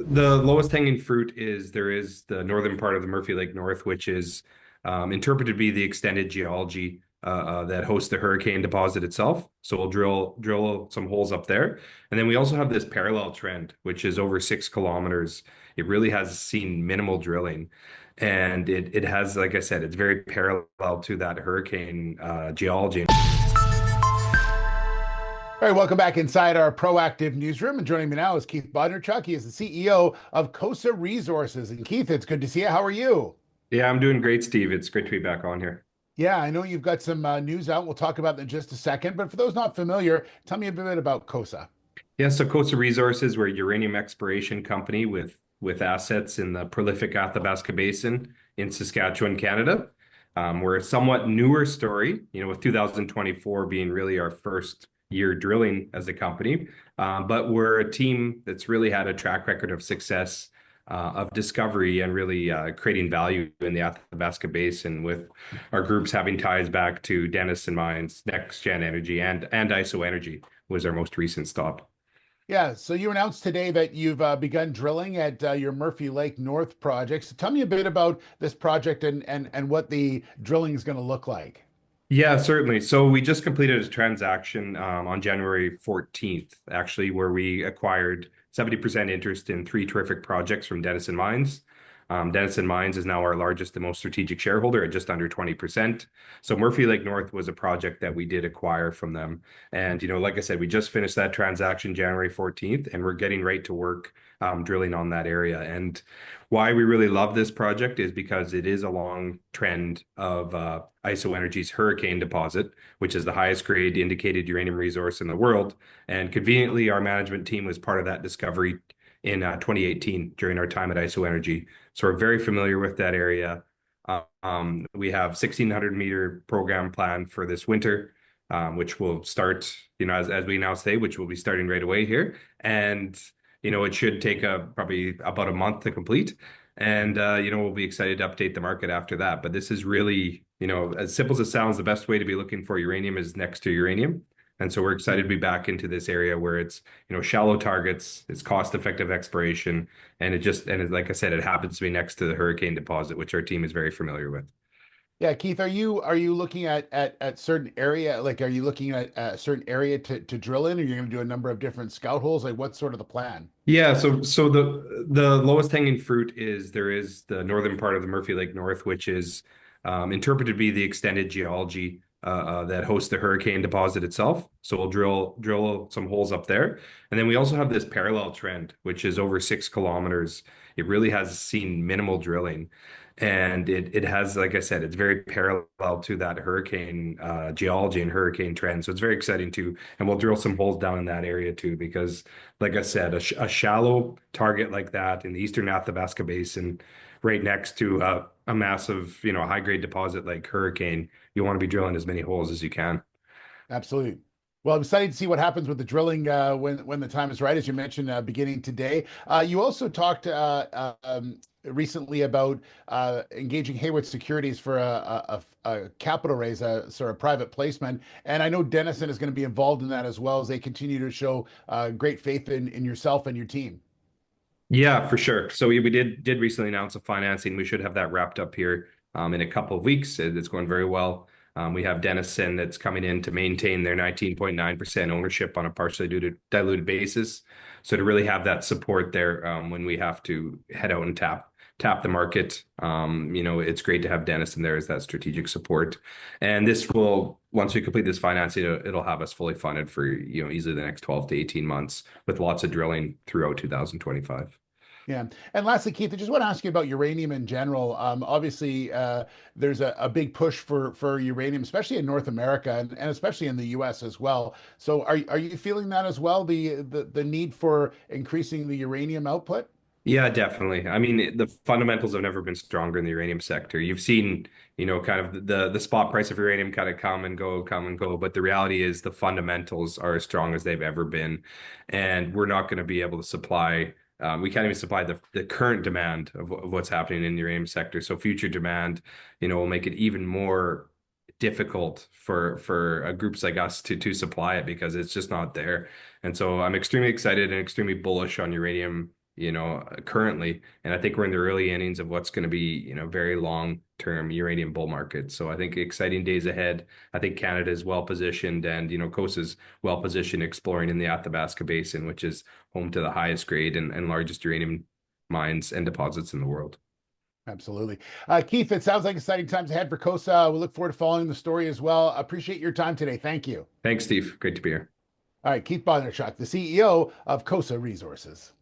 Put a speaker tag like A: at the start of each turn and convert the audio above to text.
A: The lowest hanging fruit is there is the northern part of the Murphy Lake North, which is interpreted to be the extended geology that hosts the Hurricane deposit itself. So we'll drill some holes up there, and then we also have this parallel trend, which is over 6 kilometers. It really has seen minimal drilling, and it has, like I said, it's very parallel to that Hurricane geology.
B: All right, welcome back inside our proactive newsroom. And joining me now is Keith Bodnerchuk. He is the CEO of COSA Resources. And Keith, it's good to see you. How are you?
A: Yeah, I'm doing great, Steve. It's great to be back on here.
B: Yeah, I know you've got some news out. We'll talk about that in just a second. But for those not familiar, tell me a bit about COSA.
A: Yeah, so Costa Resources, we're a uranium exploration company with assets in the prolific Athabasca Basin in Saskatchewan, Canada. We're a somewhat newer story, with 2024 being really our first year drilling as a company. But we're a team that's really had a track record of success, of discovery and really creating value in the Athabasca Basin, with our groups having ties back to Denison Mines, NextGen Energy, and ISO Energy was our most recent stop.
B: Yeah, so you announced today that you've begun drilling at your Murphy Lake North project. So tell me a bit about this project and what the drilling is going to look like.
A: Yeah, certainly. So we just completed a transaction on January 14th, actually, where we acquired 70% interest in three terrific projects from Denison Mines. Denison Mines is now our largest and most strategic shareholder at just under 20%. So Murphy Lake North was a project that we did acquire from them. And, like I said, we just finished that transaction January 14th, and we're getting right to work drilling on that area. And why we really love this project is because it is a long trend of ISO Energy's Hurricane deposit, which is the highest grade indicated uranium resource in the world. And conveniently, our management team was part of that discovery in 2018 during our time at ISO Energy. So we're very familiar with that area. We have 1,600-meter program planned for this winter, which will start, as we now say, which will be starting right away here. And it should take probably about a month to complete. And, we'll be excited to update the market after that. But this is really, as simple as it sounds, the best way to be looking for uranium is next to uranium. And so we're excited to be back into this area where it's, shallow targets, it's cost-effective exploration, like I said, it happens to be next to the Hurricane deposit, which our team is very familiar with.
B: Yeah, Keith, are you looking at certain area? Like, are you looking at a certain area to drill in, or you're going to do a number of different scout holes? Like, what's sort of the plan?
A: Yeah, so the lowest hanging fruit is there is the northern part of the Murphy Lake North, which is interpreted to be the extended geology that hosts the Hurricane deposit itself. So we'll drill some holes up there, and then we also have this parallel trend, which is over 6 kilometers. It really has seen minimal drilling, and it has, like I said, it's very parallel to that Hurricane geology and Hurricane trend. So it's very exciting too, and we'll drill some holes down in that area too, because, like I said, a shallow target like that in the Eastern Athabasca Basin, right next to a massive, high grade deposit like Hurricane, you want to be drilling as many holes as you can.
B: Absolutely. Well, I'm excited to see what happens with the drilling when the time is right, as you mentioned, beginning today. You also talked recently about engaging Hayward Securities for a capital raise, a sort of private placement. And I know Denison is going to be involved in that as well, as they continue to show great faith in yourself and your team.
A: Yeah, for sure. So we did recently announce a financing. We should have that wrapped up here in a couple of weeks. It's going very well. We have Denison that's coming in to maintain their 19.9% ownership on a partially diluted basis. So to really have that support there when we have to head out and tap the market, it's great to have Denison there as that strategic support. And this will, once we complete this financing, it'll have us fully funded for, easily the next 12 to 18 months with lots of drilling throughout 2025.
B: Yeah. And lastly, Keith, I just want to ask you about uranium in general. Obviously, there's a big push for uranium, especially in North America and especially in the US as well. So are you feeling that as well, the need for increasing the uranium output?
A: Yeah, definitely. I mean, the fundamentals have never been stronger in the uranium sector. You've seen, kind of the spot price of uranium kind of come and go. But the reality is the fundamentals are as strong as they've ever been. And we're not going to be able to supply, we can't even supply the current demand of what's happening in the uranium sector. So future demand, will make it even more difficult for groups like us to supply it because it's just not there. And so I'm extremely excited and extremely bullish on uranium currently. And I think we're in the early innings of what's going to be, very long-term uranium bull market. So I think exciting days ahead. I think Canada is well positioned, and, COSA's well positioned exploring in the Athabasca Basin, which is home to the highest grade and largest uranium mines and deposits in the world.
B: Absolutely. Keith, it sounds like exciting times ahead for COSA. We look forward to following the story as well. Appreciate your time today. Thank you.
A: Thanks, Steve. Great to be here.
B: All right, Keith Bondarchuk, the CEO of COSA Resources.